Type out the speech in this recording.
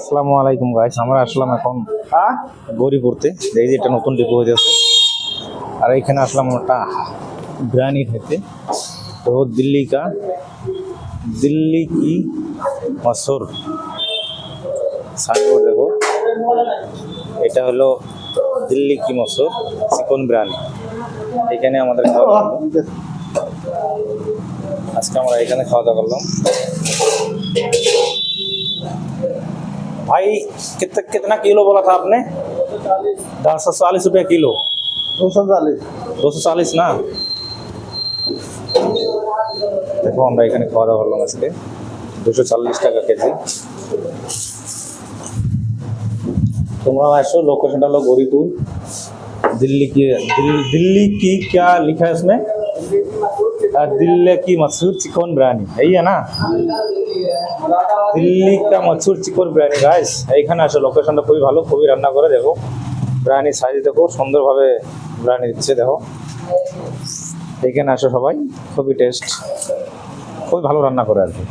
আসসালামু আলাইকুম গাইস, আমরা আসলাম এখন গৌরীপুরতে। এই যে একটা নতুন ডিপো হয়ে যাচ্ছে, আর এখানে আসলাম একটা बिरयानी খেতে। তো দিল্লি কি মশহুর সাইনবোর্ড দেখো, এটা হলো দিল্লি কি মশহুর চিকন বিরিয়ানি। এখানে আমাদের খাওয়া দাওয়া হলো। আজকে আমরা এখানে খাওয়া দাওয়া করলাম। भाई कितना कितना किलो बोला था आपने? 240 रुपये किलो। 240 না? দেখো আমরা এখানে খাওয়া দাওয়া করলাম আজকে 240 টাকা কেজি। তোমরা আসো, लोकेशन হলো गौरीपुर। दिल्ली की क्या लिखा है इसमें? दिल्ली की मशहूर चिकन बिरयानी, यही है ना? দিল্লি কা মশহুর চিকন বিরিয়ানি। গাইস এইখানে আসো, লোকেশনটা খুবই ভালো, খুবই রান্না করে। দেখো বিরিয়ানির সাইজ দেখো, সুন্দরভাবে বিরিয়ানি দিচ্ছে। দেখো এইখানে আসো সবাই, খুবই টেস্ট, খুবই ভালো রান্না করে আর কি।